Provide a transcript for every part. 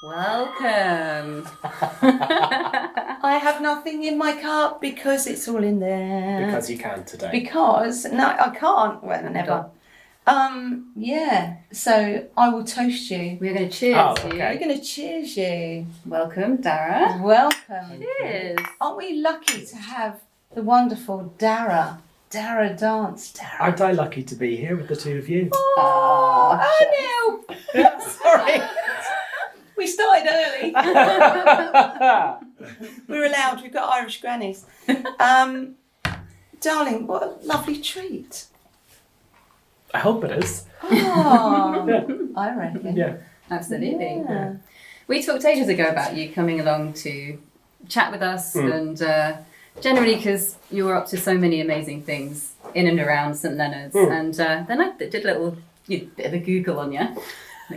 Welcome. I have nothing in my cup because it's all in there. Because you can today. Because, no, I can't. Well, never. Yeah, so I will toast you. We're going to cheers you. We're going to cheers you. Welcome, Darragh. Welcome. Cheers. Aren't we lucky to have the wonderful Darragh? Darragh dance. Darragh. Aren't I lucky to be here with the two of you? Oh, Neil. Sorry. We started early. We're allowed. We've got Irish grannies. Darling, what a lovely treat. I hope it is. Oh, Yeah. I reckon. Yeah. Absolutely. Yeah. We talked ages ago about you coming along to chat with us and generally because you were up to so many amazing things in and around St Leonard's and then I did a little bit of a Google on you.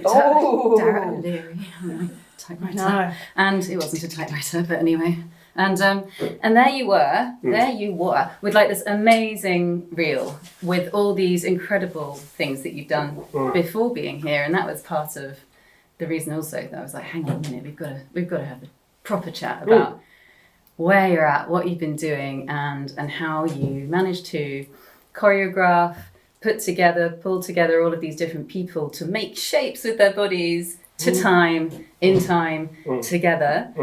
Oh. Darragh O'Leary, I'm a typewriter. No. And it wasn't a typewriter, but anyway. And there you were, with like this amazing reel with all these incredible things that you've done before being here, and that was part of the reason also that I was like, hang on a minute, we've got to have a proper chat about where you're at, what you've been doing, and how you managed to choreograph, pull together all of these different people to make shapes with their bodies in time, together.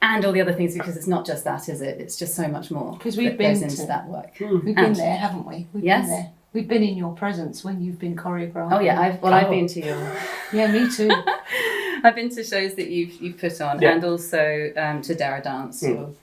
And all the other things, because it's not just that, is it? It's just so much more. Because we've that been goes into that work. We've been there, haven't we? We've Yes. been there. We've been in your presence when you've been choreographing. Oh yeah, I've been to your. Yeah, me too. I've been to shows that you've put on, and also to Darragh Dance, your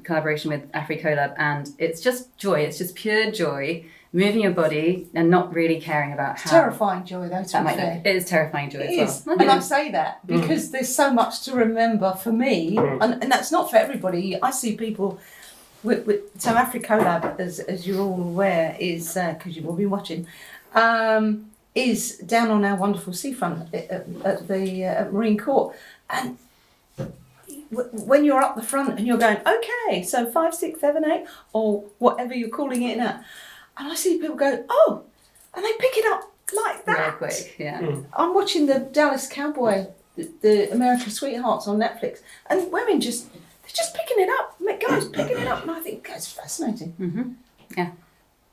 collaboration with AfriColab, and it's just joy. It's just pure joy, moving your body and not really caring about how. Terrifying joy, though. To be fair. It is terrifying joy It as is, well. and I say that because there's so much to remember for me, and that's not for everybody. I see people so AfriColab, as you're all aware, is because you've all been watching, is down on our wonderful seafront at the Marine Court, and when you're up the front and you're going, okay, so 5, 6, 7, 8, or whatever you're calling it now, and I see people go, oh, and they pick it up like that. Real quick, yeah. I'm watching the Dallas Cowboy, the American Sweethearts on Netflix, and women they're just picking it up, guys picking it up, and I think that's fascinating. Yeah.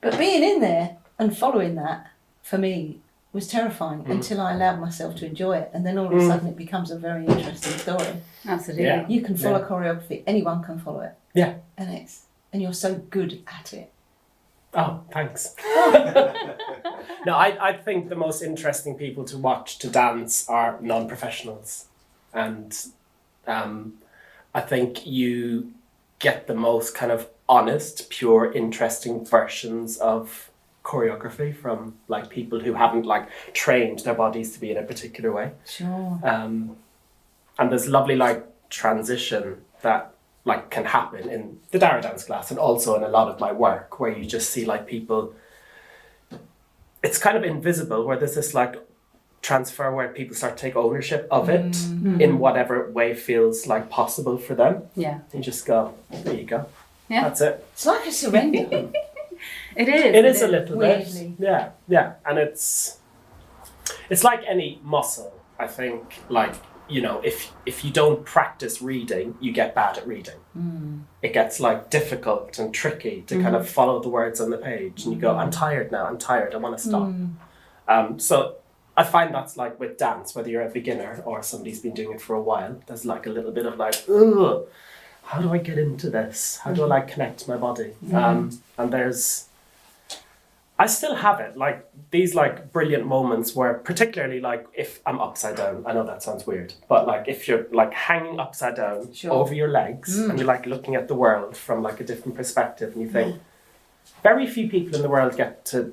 But being in there and following that, for me, was terrifying until I allowed myself to enjoy it, and then all of a sudden it becomes a very interesting story. Absolutely. Yeah. You can follow choreography, anyone can follow it. Yeah. And you're so good at it. Oh, thanks. No, I think the most interesting people to watch to dance are non-professionals. And I think you get the most kind of honest, pure, interesting versions of choreography from like people who haven't like trained their bodies to be in a particular way. Sure. And there's lovely like transition that like can happen in the Darragh dance class and also in a lot of my work where you just see like people, it's kind of invisible where there's this like transfer where people start to take ownership of it in whatever way feels like possible for them. Yeah. You just go, there you go. Yeah. That's it. It's like a surrender. It is. It is a little weirdly. bit. Yeah. And it's like any muscle, I think, like, you know, if you don't practice reading, you get bad at reading. It gets like difficult and tricky to kind of follow the words on the page and you go, I'm tired now, I want to stop. So I find that's like with dance, whether you're a beginner or somebody's been doing it for a while, there's like a little bit of like, ugh, how do I get into this? How do I like connect to my body? And I still have it, like these like brilliant moments where particularly like if I'm upside down, I know that sounds weird, but like if you're like hanging upside down over your legs and you're like looking at the world from like a different perspective and you think, very few people in the world get to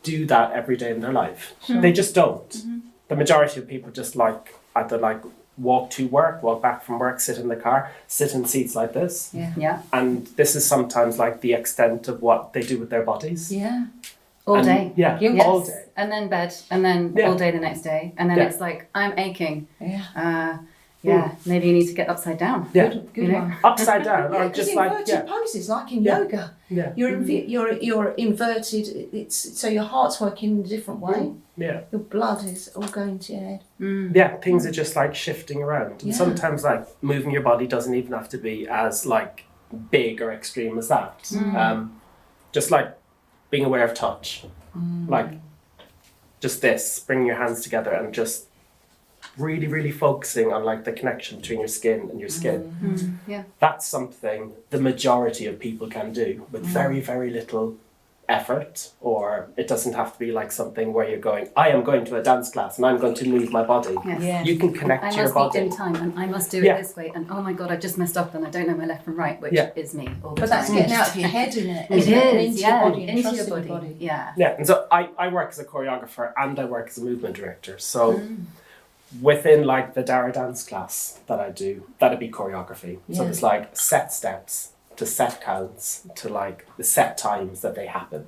do that every day in their life. They just don't. The majority of people just like either like walk to work, walk back from work, sit in the car, sit in seats like this. Yeah. And this is sometimes like the extent of what they do with their bodies. Yeah. All day. Yeah, Yes. all day. And then bed, and then all day the next day. And then it's like, I'm aching. Yeah. Yeah, maybe you need to get upside down. Yeah. Good You know? one. Upside down, or Because just like, inverted poses, like in Yeah. yoga, yeah, you're inverted. It's so your heart's working in a different way. yeah. Your blood is all going to your head. Yeah, things are just like shifting around. And Yeah. sometimes like moving your body doesn't even have to be as like big or extreme as that. Just like being aware of touch. Like just this, bringing your hands together and just really, really focusing on like the connection between your skin and your skin. Yeah. That's something the majority of people can do with very, very little effort, or it doesn't have to be like something where you're going, I am going to a dance class and I'm going to move my body. Yes. Yeah. You can connect I to your must body. be in time and I must do it Yeah. this way, and oh my god, I've just messed up and I don't know my left from right, which Yeah. is me all the But time. that's getting out of your head, isn't it? It Isn't is, And into yeah, your body and into your trusting body. your body. Yeah. Yeah, and so I work as a choreographer and I work as a movement director. So within like the Darragh dance class that I do, that'd be choreography. So Yeah. there's like set steps to set counts to like the set times that they happen.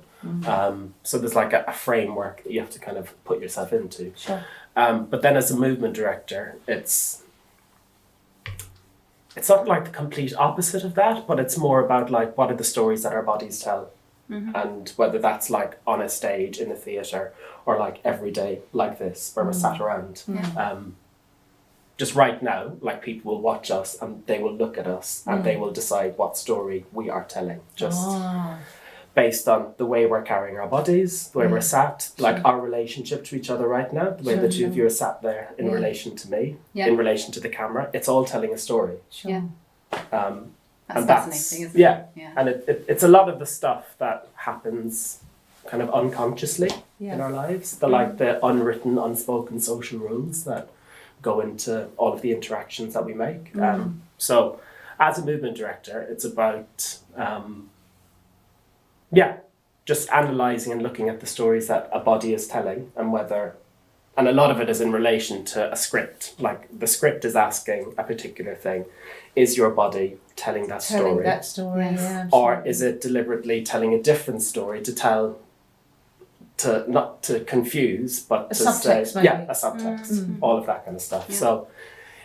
So there's like a framework that you have to kind of put yourself into. Sure. But then as a movement director, it's not like the complete opposite of that, but it's more about like what are the stories that our bodies tell. And whether that's like on a stage in a theatre or like every day like this where we're sat around. Just right now, like people will watch us and they will look at us and they will decide what story we are telling. Just based on the way we're carrying our bodies, the way we're sat, like our relationship to each other right now, the way the two of you are sat there in relation to me, in relation to the camera, it's all telling a story. Sure. Yeah. That's And fascinating, isn't yeah. it? Yeah. And it's a lot of the stuff that happens kind of unconsciously in our lives, the unwritten, unspoken social rules that go into all of the interactions that we make. So as a movement director, it's about just analysing and looking at the stories that a body is telling and a lot of it is in relation to a script. Like the script is asking a particular thing. Is your body telling that story? Telling that story, Yes. yeah. Or is it deliberately telling a different story to not to confuse, but A to subtext, say, maybe. a subtext, all of that kind of stuff. So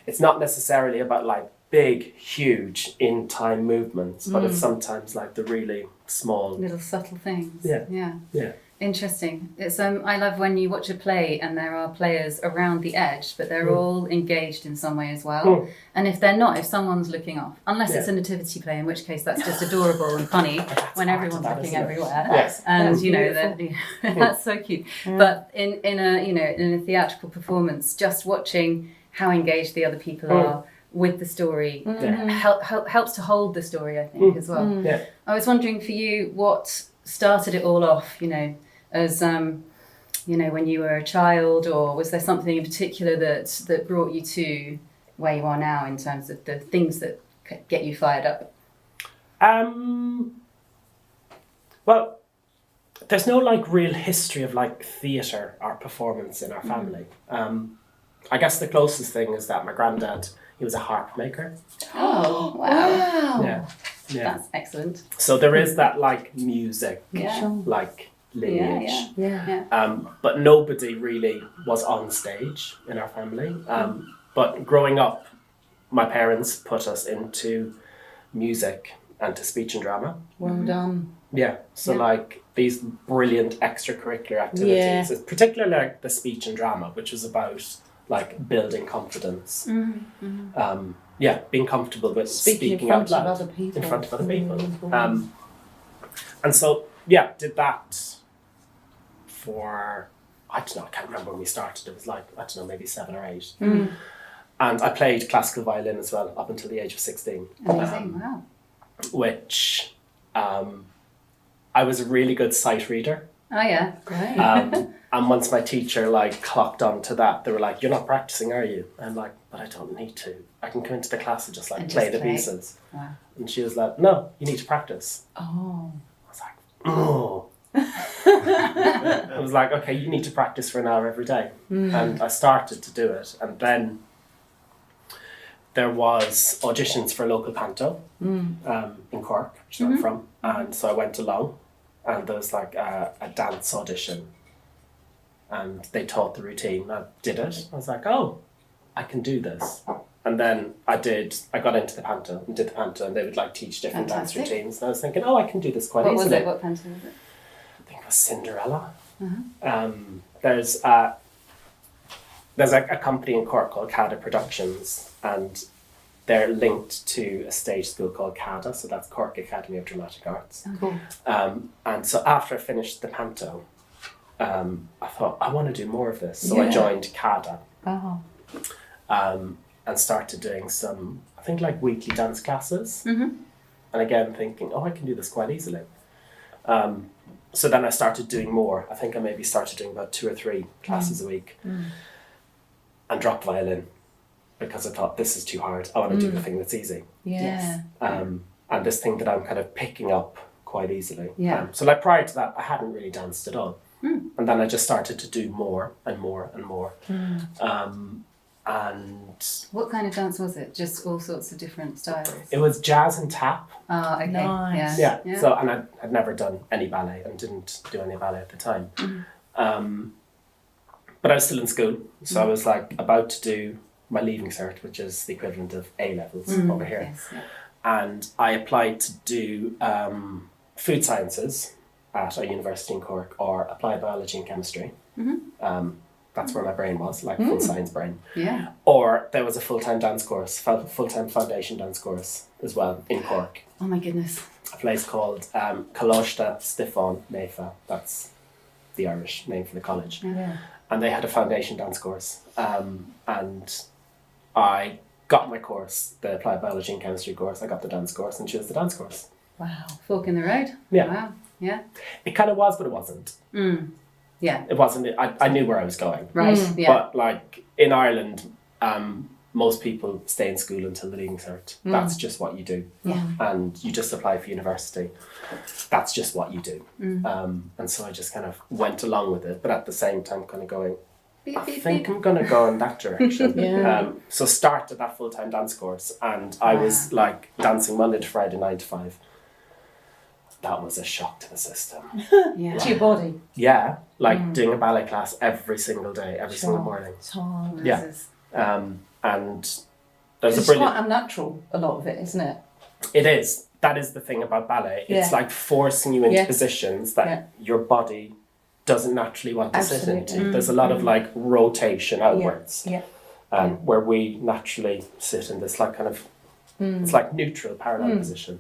it's not necessarily about like big, huge in time movements, but it's sometimes like the really small. Little subtle things. Yeah. Yeah. Yeah. Interesting. It's I love when you watch a play and there are players around the edge, but they're all engaged in some way as well. And if they're not, if someone's looking off, unless it's a nativity play, in which case that's just adorable and funny when everyone's that, looking isn't it? everywhere. Yes. And That's you know beautiful. that that's so cute. But in a theatrical performance, just watching how engaged the other people are with the story helps to hold the story, I think, as well. Yeah. I was wondering for you, what started it all off, as when you were a child, or was there something in particular that brought you to where you are now in terms of the things that get you fired up? Well, there's no like real history of like theatre or performance in our family. I guess the closest thing is that my granddad, he was a harp maker. Oh, wow. Wow. Yeah. That's excellent. So there is that like music, Yeah. like lineage. Yeah. But nobody really was on stage in our family. But growing up, my parents put us into music and to speech and drama. Well done. Yeah. So like these brilliant extracurricular activities, Yeah. particularly like the speech and drama, which was about like building confidence. Being comfortable with speaking out loud of other people. in front of other people. Really important. And so, did that for, I don't know, I can't remember when we started. It was like, I don't know, maybe 7 or 8. And I played classical violin as well up until the age of 16. Amazing. Wow. Which I was a really good sight reader. Oh, yeah. Great. And once my teacher like clocked onto that, they were like, "You're not practicing, are you?" I'm like, "But I don't need to. I can come into the class and just like And play just the play. pieces." Wow. And she was like, "No, you need to practice." Oh. I was like, "Oh." I was like, "Okay, you need to practice for an hour every day." And I started to do it, and then there was auditions for local panto in Cork, which is where I'm from, and so I went along, and there was like a dance audition, and they taught the routine. I did it. I was like, "Oh, I can do this." And then I got into the panto and did the panto, and they would like teach different dance Fantastic. routines. And I was thinking, oh, I can do this quite What was easily. it? What panto was it? I think it was Cinderella. Uh-huh. There's a company in Cork called CADA Productions, and they're linked to a stage school called CADA, so that's Cork Academy of Dramatic Arts. Cool. And so after I finished the panto, I thought, I want to do more of this. So I Yeah. joined CADA. Oh. And started doing some, I think, like weekly dance classes. Mm-hmm. And again, thinking, oh, I can do this quite easily. So then I started doing more. I think I maybe started doing about 2 or 3 classes a week. And dropped violin because I thought, this is too hard. I want to do the thing that's easy. Yeah. Yes. And this thing that I'm kind of picking up quite easily. Yeah. So like prior to that, I hadn't really danced at all. And then I just started to do more and more and more. And What kind of dance was it? Just all sorts of different styles? it was jazz and tap. Oh, okay. Nice. Yeah. Yeah. So, and I'd never done any ballet and didn't do any ballet at the time. But I was still in school, so I was like about to do my leaving cert, which is the equivalent of A levels over here. Yes, yeah. And I applied to do food sciences at a university in Cork, or applied biology and chemistry. That's where my brain was, like full science brain. Yeah. Or there was a full-time dance course, full-time foundation dance course as well in Cork. Oh my goodness. A place called Coláiste Stifón Naofa. That's the Irish name for the college. Yeah. And they had a foundation dance course. And I got my course, the applied biology and chemistry course. I got the dance course and chose the dance course. Wow. Fork in the road? Yeah. Wow. Yeah. It kind of was, but it wasn't. Yeah. It wasn't. I knew where I was going. Right. Yeah. But like in Ireland, most people stay in school until the leaving cert. That's just what you do. Yeah. And you just apply for university. That's just what you do. And so I just kind of went along with it, but at the same time kind of going, Beep, I beep, think beep. I'm going to go in that direction. Yeah. So started that full-time dance course, and I was like dancing Monday to Friday, 9 to 5. That was a shock to the system. Yeah. To your body. Yeah, like doing a ballet class every single day, every single morning. It's hard. Yeah. This is- And there's a It's brilliant... quite unnatural, a lot of it, isn't it? It is. That is the thing about ballet. It's Yeah. like forcing you into Yeah. positions that Yeah. your body doesn't naturally want to sit Absolutely. into. There's a lot of like rotation outwards, Yeah. where we naturally sit in this like kind of, it's like neutral, parallel position.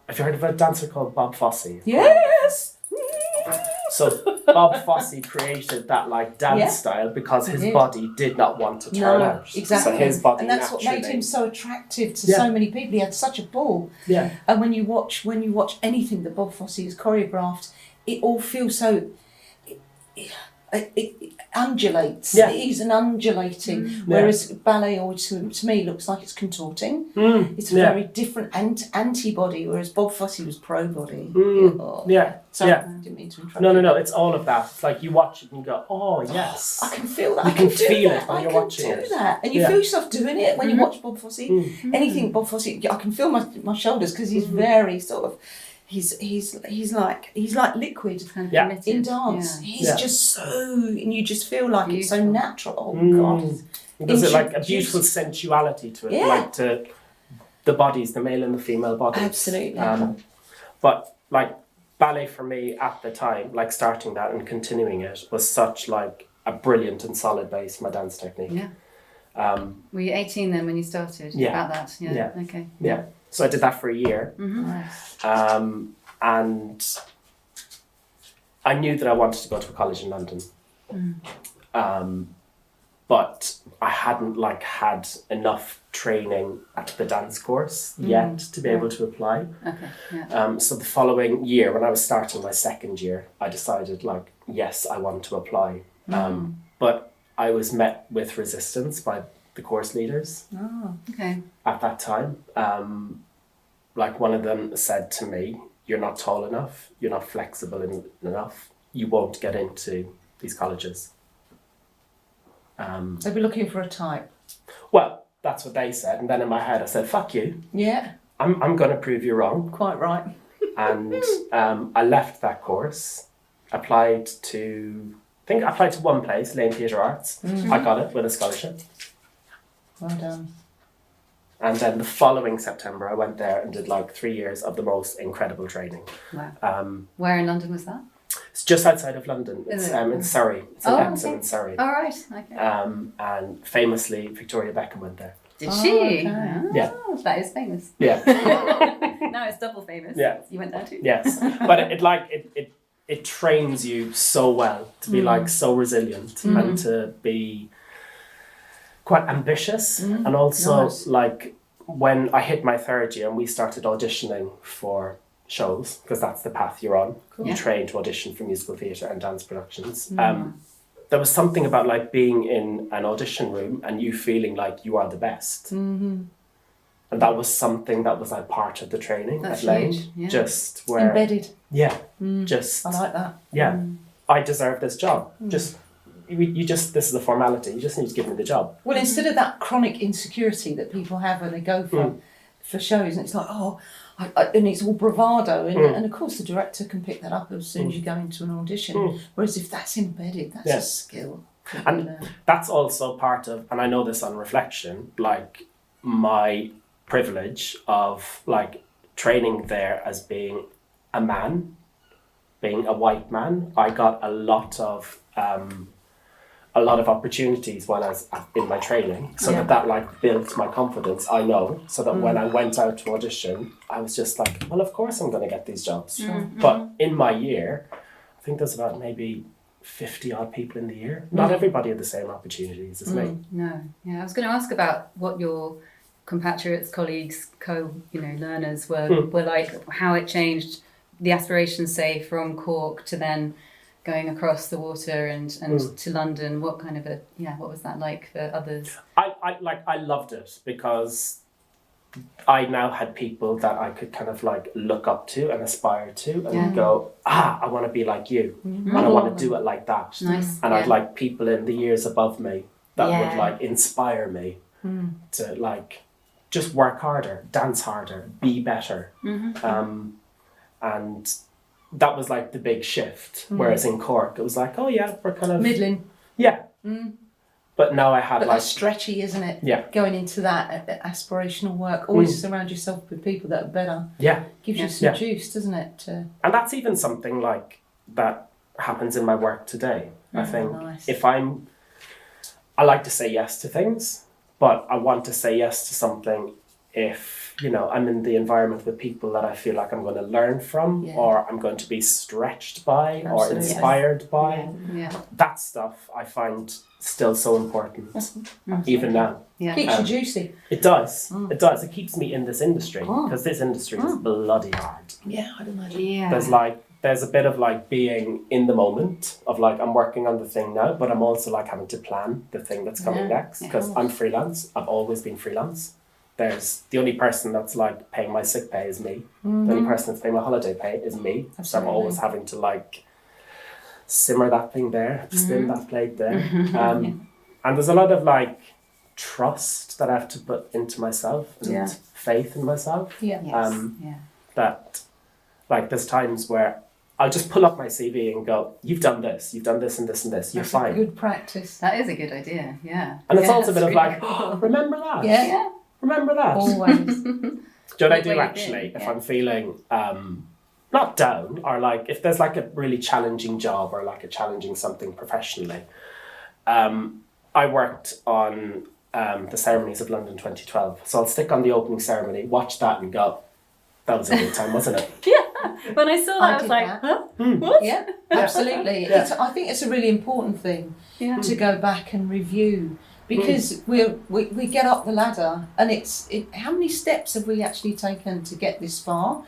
Have you heard of a dancer called Bob Fosse? Yes! So Bob Fosse created that like dance Yeah. style because his did. body did not want to turn No, out. exactly. So his body and that's what made naturally- him so attractive to Yeah. so many people. He had such a ball. Yeah. And when you watch anything that Bob Fosse has choreographed, it all feels so. It undulates. Yeah. It is an undulating. Whereas ballet always to me looks like it's contorting. It's a very different antibody. Whereas Bob Fosse was pro body. Oh. Yeah. Sorry, Yeah. I didn't mean to interrupt. No. It's all of that. It's like you watch it and you go, oh yes. I can feel that. You I can can do feel that. it when I you're can watching do it. that, and you Yeah. feel yourself doing it when you watch Bob Fosse. Anything Bob Fosse, I can feel my shoulders because he's very sort of. He's like liquid kind of Yeah. committed. in dance. Yeah. He's Yeah. just so, and you just feel like it's so Beautiful. natural. Oh God. There's like a Introduce- beautiful sensuality to it, Yeah. like to the bodies, the male and the female bodies. Absolutely. But like ballet for me at the time, like starting that and continuing it was such like a brilliant and solid base for my dance technique. Yeah. Were you 18 then when you started? Yeah. About that? Yeah. Yeah. Okay. Yeah. So I did that for a year. Nice. And I knew that I wanted to go to a college in London. But I hadn't like had enough training at the dance course yet to be able to apply. Okay. Yeah. So the following year, when I was starting my second year, I decided like, yes, I want to apply. But I was met with resistance by the course leaders Oh. Okay. at that time. Like one of them said to me, you're not tall enough, you're not flexible enough, you won't get into these colleges. They'd be looking for a type. Well, that's what they said. And then in my head I said, fuck you, Yeah. I'm going to prove you wrong. Quite right. And I left that course, applied to one place, Lane Theatre Arts. I got it with a scholarship. Well done. And then the following September, I went there and did like 3 years of the most incredible training. Wow. Where in London was that? It's just outside of London. It's in Surrey. It's in Epsom in Surrey. All right. Okay. And famously, Victoria Beckham went there. Did she? Okay. Yeah. That is famous. Yeah. Now it's double famous. Yeah. You went there too? Yes. But it trains you so well to be like so resilient and to be quite ambitious. And also like when I hit my third year and we started auditioning for shows, because that's the path you're on. Cool. You train to audition for musical theatre and dance productions. There was something about like being in an audition room and you feeling like you are the best. And that was something that was like part of the training That's at Lane. huge, yeah. Just where Embedded. yeah, just I like that. yeah, I deserve this job. Just this is a formality. You just need to give me the job. Well, instead of that chronic insecurity that people have when they go for shows, and it's like, and it's all bravado, and of course the director can pick that up as soon as you go into an audition. Whereas if that's embedded, that's a skill. And that's also part of, and I know this on reflection, like my privilege of like training there as being a man, being a white man. I got a lot of opportunities while I was in my training, so that like built my confidence, I know, so that when I went out to audition, I was just like, well, of course I'm going to get these jobs. But in my year, I think there's about maybe 50 odd people in the year. Not everybody had the same opportunities as me. No. Yeah, I was going to ask about what your compatriots, colleagues, learners were like, how it changed the aspirations, say, from Cork to then going across the water and to London. What kind of what was that like for others? I loved it because I now had people that I could kind of like look up to and aspire to and go, I want to be like you and I want to do it like that. Nice. And I'd like people in the years above me that would like inspire me to like just work harder, dance harder, be better. And that was like the big shift. Whereas in Cork, it was like, oh yeah, we're kind of middling. Yeah. But now I had But like that's stretchy, isn't it? Yeah. Going into that aspirational work, always surround yourself with people that are better. Yeah. Gives you some juice, doesn't it? And that's even something like that happens in my work today. I think nice. I like to say yes to things, but I want to say yes to something if, I'm in the environment with people that I feel like I'm going to learn from or I'm going to be stretched by or inspired by. Yeah. That stuff I find still so important, even now. Yeah. Keeps you juicy. It does. It does. It keeps me in this industry because this industry is bloody hard. Yeah, I'd imagine. Yeah. There's a bit of like being in the moment of like I'm working on the thing now, but I'm also like having to plan the thing that's coming next because I'm freelance. I've always been freelance. There's the only person that's like paying my sick pay is me. The only person that's paying my holiday pay is me. Absolutely. So I'm always having to like simmer that thing there, spin that plate there. And there's a lot of like trust that I have to put into myself and faith in myself. Yeah. That like there's times where I'll just pull up my CV and go, you've done this and this and this. You're That's fine. a good practice. That is a good idea. Yeah. And it's also a bit of really like, cool. remember that. Yeah. Remember that. Always. Do you know what I do Where you've actually? been, If I'm feeling not down or like if there's like a really challenging job or like a challenging something professionally, I worked on the ceremonies of London 2012. So I'll stick on the opening ceremony, watch that and go, that was a good time, wasn't it? Yeah. When I saw that, I was did like, that. huh? What? Yeah, absolutely. Yeah. I think it's a really important thing Yeah. to go back and review because we get up the ladder and how many steps have we actually taken to get this far?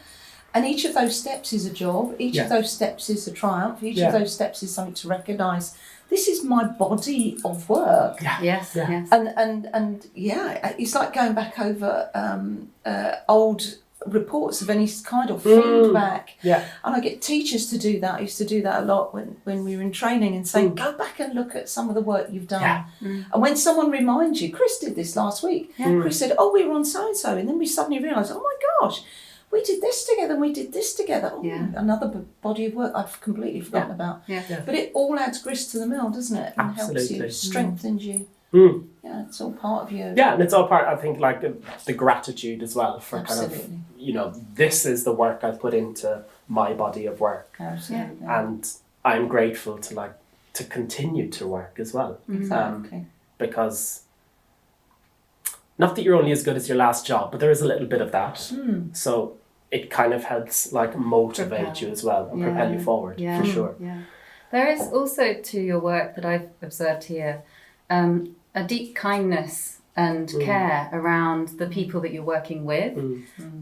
And each of those steps is a job. Each of those steps is a triumph. Each of those steps is something to recognise. This is my body of work. Yeah. Yes. Yeah. Yes. And it's like going back over old reports of any kind of feedback. Yeah. And I get teachers to do that. I used to do that a lot when we were in training and saying, go back and look at some of the work you've done. Yeah. And when someone reminds you, Chris did this last week. Yeah. Chris said, oh, we were on so-and-so. And then we suddenly realised, oh my gosh, we did this together and we did this together. Oh, another body of work I've completely forgotten about. Yeah. But it all adds grist to the mill, doesn't it? And helps Absolutely. you, strengthens you. Yeah, it's all part of you. Yeah, and it's all part, I think, like the gratitude as well for Absolutely. kind of, you know, this is the work I put into my body of work. Absolutely. And I'm grateful to continue to work as well. Exactly. Because not that you're only as good as your last job, but there is a little bit of that. So it kind of helps like motivate you as well and propel you forward, for sure. Yeah. There is also to your work that I've observed here a deep kindness and care around the people that you're working with,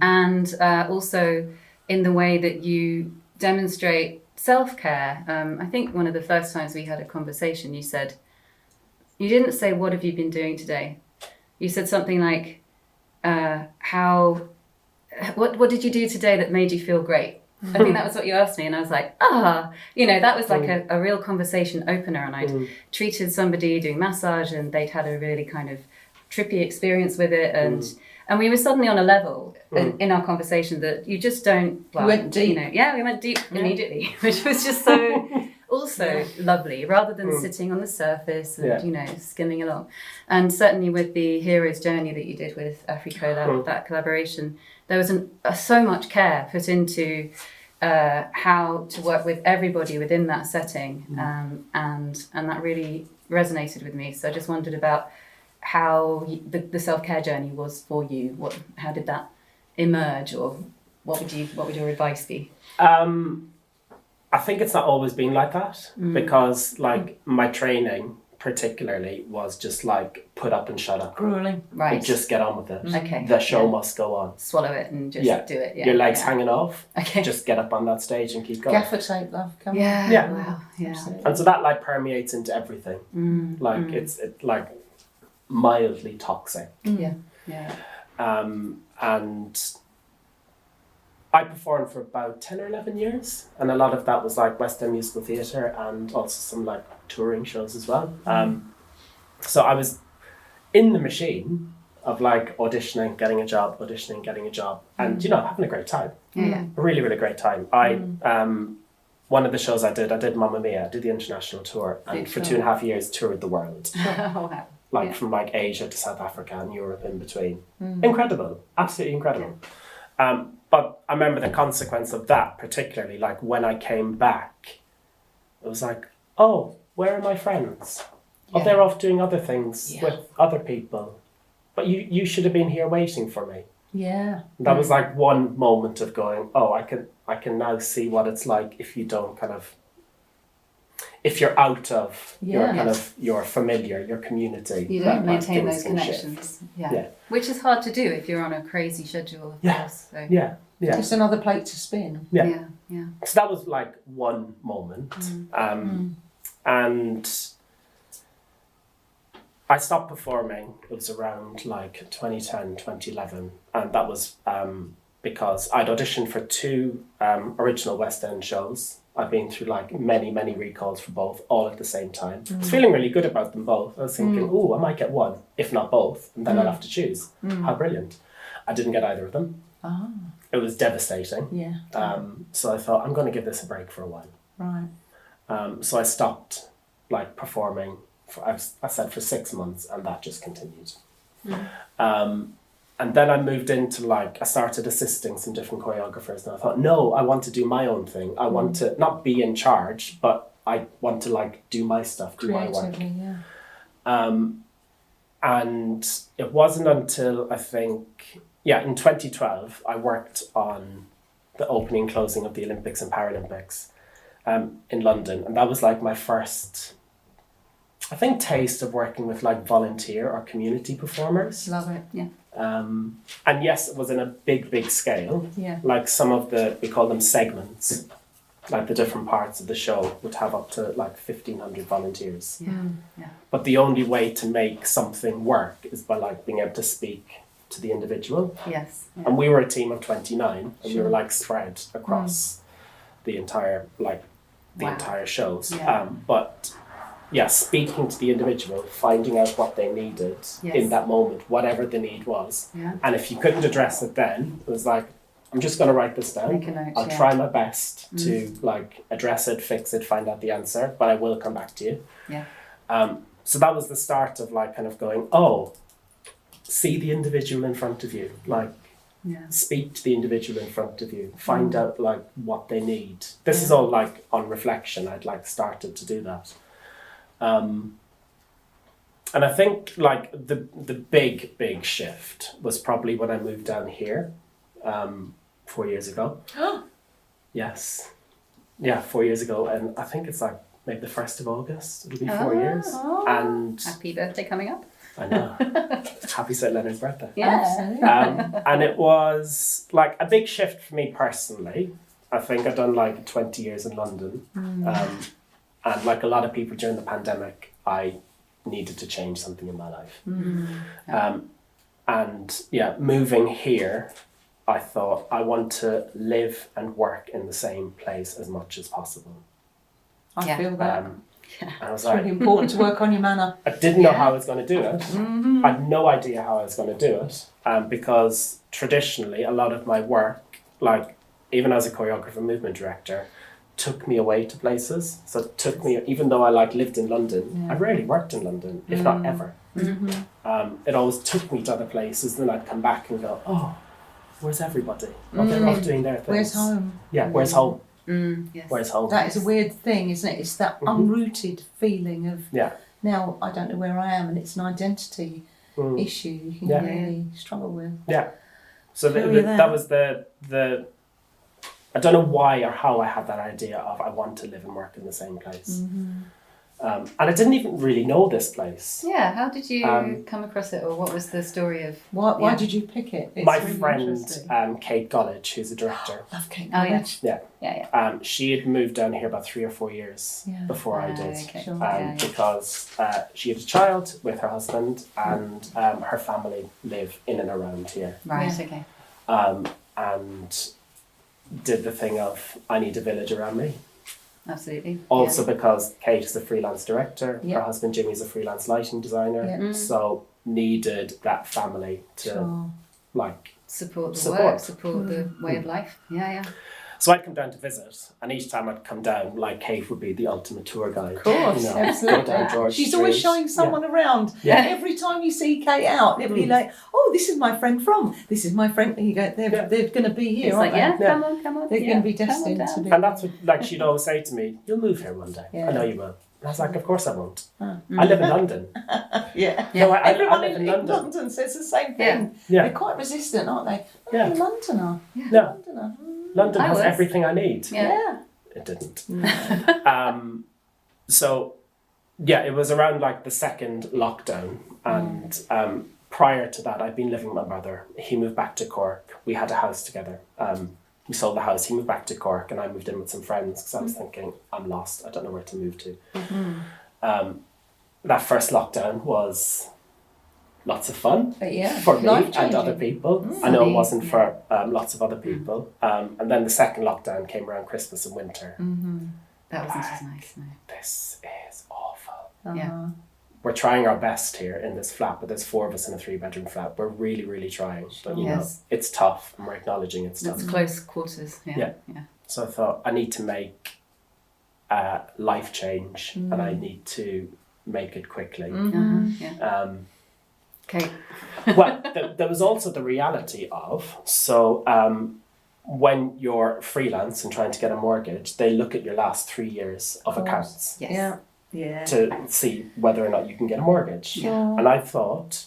and also in the way that you demonstrate self-care. I think one of the first times we had a conversation, you said, you didn't say, what have you been doing today? You said something like, what did you do today that made you feel great? I think that was what you asked me, and I was like, you know, that was like a real conversation opener. And I'd treated somebody doing massage, and they'd had a really kind of trippy experience with it, and we were suddenly on a level in our conversation that you just don't. Well, we went deep. You know, we went deep immediately, which was just so also lovely, rather than sitting on the surface and you know, skimming along. And certainly with the hero's journey that you did with Africolab, that collaboration, there was so much care put into how to work with everybody within that setting, and that really resonated with me. So I just wondered about how the self-care journey was for you. How did that emerge, or what would your advice be? I think it's not always been like that, because like my training particularly was just like put up and shut up. Grueling. Right. And just get on with it. Okay. The show must go on. Swallow it and just do it. Yeah. Your legs hanging off. Okay. Just get up on that stage and keep going. Gaffer tape, love. Come on. Yeah. Wow. Yeah. Absolutely. And so that like permeates into everything. Like it's like mildly toxic. Yeah. And I performed for about 10 or 11 years, and a lot of that was like West End musical theatre and also some like touring shows as well. So I was in the machine of like auditioning, getting a job, and you know, having a great time. Yeah. A really, really great time. One of the shows I did Mamma Mia, I did the international tour, and for 2.5 years toured the world. Oh, wow. Like from like Asia to South Africa and Europe in between. Incredible, absolutely incredible. But I remember the consequence of that, particularly like when I came back, it was like, oh, where are my friends? Oh, they're off doing other things with other people. But you should have been here waiting for me. Yeah. That was like one moment of going, oh, I can now see what it's like if you don't kind of, if you're out of your kind of your familiar, your community. You don't maintain things those can connections. shift. Yeah. Which is hard to do if you're on a crazy schedule, of course. So. Yeah. Just another plate to spin. Yeah. So that was like one moment. And I stopped performing. It was around like 2010, 2011. And that was because I'd auditioned for 2 original West End shows. I've been through like many recalls for both, all at the same time. I was feeling really good about them both. I was thinking, I might get one, if not both, and then I'll have to choose. How brilliant. I didn't get either of them. It was devastating. Yeah. So I thought, I'm going to give this a break for a while. Right. So I stopped like performing, I said for 6 months, and that just continued. And then I moved into like, I started assisting some different choreographers, and I thought, no, I want to do my own thing. I want to not be in charge, but I want to like do my stuff, do my work. And it wasn't until I think, in 2012, I worked on the opening and closing of the Olympics and Paralympics in London. And that was like my first, I think, taste of working with like volunteer or community performers. Love it. Yeah. And yes, it was in a big scale. Yeah. Like some of we call them segments, like the different parts of the show would have up to like 1,500 volunteers. Yeah. But the only way to make something work is by like being able to speak to the individual. Yes. Yeah. And we were a team of 29, and we were like spread across the entire entire shows. Yeah. But speaking to the individual, finding out what they needed in that moment, whatever the need was. Yeah. And if you couldn't address it then, it was like, I'm just going to write this down. Make a note, I'll try my best to like address it, fix it, find out the answer, but I will come back to you. Yeah. so that was the start of like kind of going, oh, see the individual in front of you, like speak to the individual in front of you, find out like what they need. This is all like on reflection. I'd like started to do that. And I think like the big shift was probably when I moved down here 4 years ago. Yes. Yeah, 4 years ago. And I think it's like maybe the 1st of August. It'll be 4 years. And Happy birthday coming up. I know. Happy St. Leonard's birthday. Yeah. And it was like a big shift for me personally. I think I've done like 20 years in London. And like a lot of people during the pandemic, I needed to change something in my life. And yeah, moving here, I thought I want to live and work in the same place as much as possible. I feel that. And I was It's really important to work on your manner. I didn't know how I was going to do it. I had no idea how I was going to do it, because traditionally a lot of my work, like even as a choreographer, movement director, took me away to places. So it took me, even though I like lived in London, I rarely worked in London, if not ever. It always took me to other places. Then I'd come back and go, oh, where's everybody? Oh, they're off doing their things. Where's home? Yeah, where's home? Yes. Where's home? That is a weird thing, isn't it? It's that unrooted feeling of now I don't know where I am, and it's an identity issue you can really struggle with. Yeah. So that was the I don't know why or how I had that idea of I want to live and work in the same place. And I didn't even really know this place. Yeah, how did you come across it, or what was the story of... Why did you pick it? It's My really friend, Kate Gollage, who's a director. Love Kate Oh, yeah. Gollage. She had moved down here about 3 or 4 years before I did. Okay. Sure. Because she had a child with her husband, and her family live in and around here. Right, Yeah. okay. And did the thing of, I need a village around me. Absolutely. Also because Kate is a freelance director, Yeah. her husband Jimmy's a freelance lighting designer, Yeah. so needed that family to Sure. like Support the Support. work, support the way of life. Yeah. So I'd come down to visit, and each time I'd come down, like Kate would be the ultimate tour guide. Of course, Go absolutely. down George She's always Street. showing someone around. Yeah. Every time you see Kate out, it'll be like, oh, this is my friend from. This is my friend. You go, they're going to be here, It's aren't like, they? come on. They're going to be come on destined down. to be. And that's what, like, she'd always say to me, "You'll move here one day. Yeah. I know you will." And I was like, "Of course I won't. Oh. I live in London." Yeah. No, I Everyone live in in London says the same thing. Yeah. They're quite resistant, aren't they? Oh, Yeah. you're a Londoner. No, Londoner. London I has was. everything I need. Yeah. It didn't. So, yeah, it was around like the second lockdown, and prior to that, I'd been living with my brother. He moved back to Cork. We had a house together. We sold the house. He moved back to Cork, and I moved in with some friends because I was thinking, I'm lost. I don't know where to move to. That first lockdown was lots of fun But yeah, for me and life-changing. other people. I know it wasn't for lots of other people. And then the second lockdown came around Christmas and winter. That wasn't as nice, no. This is awful. Yeah. We're trying our best here in this flat, but there's 4 of us in a 3-bedroom flat. We're really, really trying. But you know, Yes. it's tough, and we're acknowledging it's tough. It's close quarters. Yeah. So I thought I need to make life change, and I need to make it quickly. Yeah. Okay. Well, there was also the reality of, so when you're freelance and trying to get a mortgage, they look at your last 3 years of accounts Yes. Yeah. Yeah. to see whether or not you can get a mortgage. Sure. And I thought,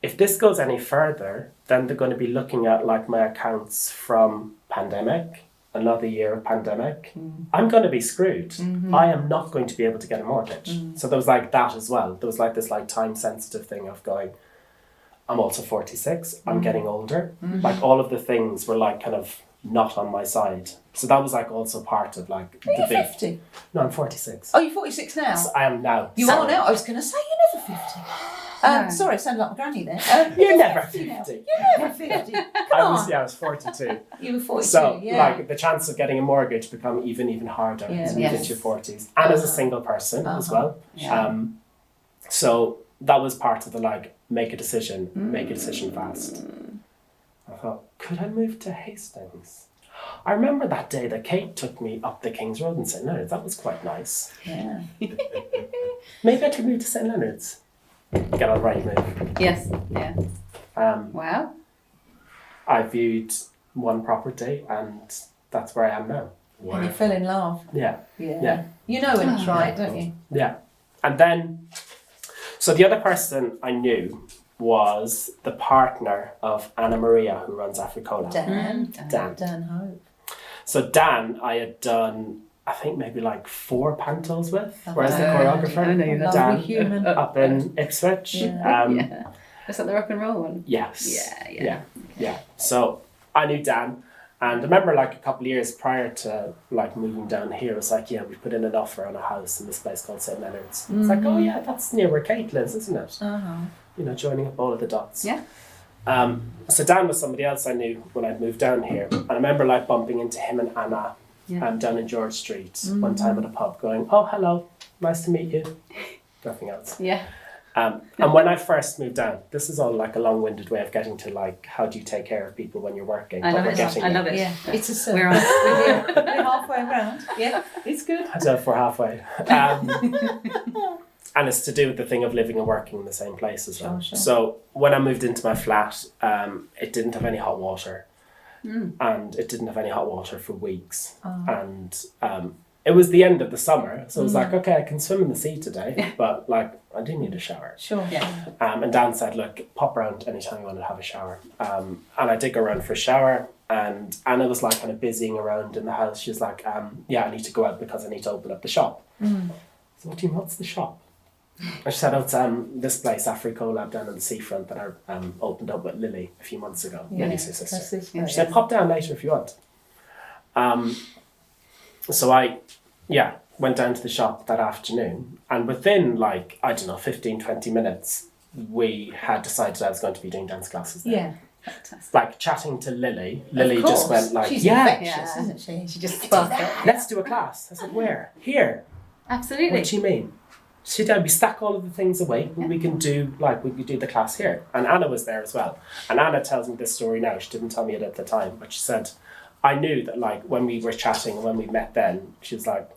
if this goes any further, then they're going to be looking at like my accounts from pandemic, another year of pandemic. I'm going to be screwed. I am not going to be able to get a mortgage. So there was like that as well. There was like this like time sensitive thing of going, I'm also 46, I'm getting older. Like all of the things were like kind of not on my side. So that was like also part of like Are the you big... 50? No, I'm 46. Oh, you're 46 now? So I am now. You Sorry. are now? I was going to say you're never 50. Sorry, I sounded like my granny there. You're never 50 now. 50. You're never 50. Come on. I was 42. You were 42, So, yeah. like, the chance of getting a mortgage become even harder Yeah. as you get Yes. into your 40s. And as a single person as well. Yeah. So that was part of the, like, make a decision fast. I thought, could I move to Hastings? I remember that day that Kate took me up the King's Road and said, no, that was quite nice. Yeah. Maybe I could move to St Leonard's. Get on right move. Yes. Yeah. Wow. I viewed one property and that's where I am now. And you fell in love. Yeah. Yeah. You know when it's right, don't you? Yeah. And then, so the other person I knew was the partner of Anna Maria, who runs Africola. Dan Hope. So Dan, I had done, I think maybe like 4 pantos with. Whereas the choreographer, I know you had Dan, human. up in Ipswich. Yeah. Was that the rock and roll one? Yes. Yeah. Yeah. So I knew Dan. And I remember like a couple of years prior to like moving down here, it was like, yeah, we put in an offer on a house in this place called St Leonard's. It's like, oh yeah, that's near where Kate lives, isn't it? You know, joining up all of the dots. Yeah. So Dan was somebody else I knew when I'd moved down here. And I remember like bumping into him and Anna down in George Street one time at a pub going, oh, hello, nice to meet you. Nothing else. Yeah. And when I first moved down, this is all like a long-winded way of getting to like, how do you take care of people when you're working? I love it. Getting I love it. Yeah, it's a circle. We're on. We're halfway around. Yeah, it's good. I don't know if we're halfway. And it's to do with the thing of living and working in the same place as well. Sure. So when I moved into my flat, it didn't have any hot water. And it didn't have any hot water for weeks. And it was the end of the summer. So it was like, okay, I can swim in the sea today, but like, I do need a shower. Sure. Yeah. And Dan said, look, pop around anytime you want to have a shower. And I did go around for a shower. And Anna was like kind of busying around in the house. She was like, yeah, I need to go out because I need to open up the shop. So what do you mean, what's the shop? I said, oh, it's this place, Africola, down on the seafront that I opened up with Lily a few months ago. Lily's her sister. She said, pop down later if you want. So I went down to the shop that afternoon, and within like, I don't know, 15, 20 minutes, we had decided I was going to be doing dance classes there. Yeah. Fantastic. Like chatting to Lily. Lily Of course. just went like, she's yeah, infectious, isn't she? She just sparked it. let's do a class. I said, where? Here. Absolutely. What do you mean? She said, we stack all of the things away and we could do the class here. And Anna was there as well. And Anna tells me this story now. She didn't tell me it at the time, but she said, I knew that like when we were chatting and when we met then, she was like,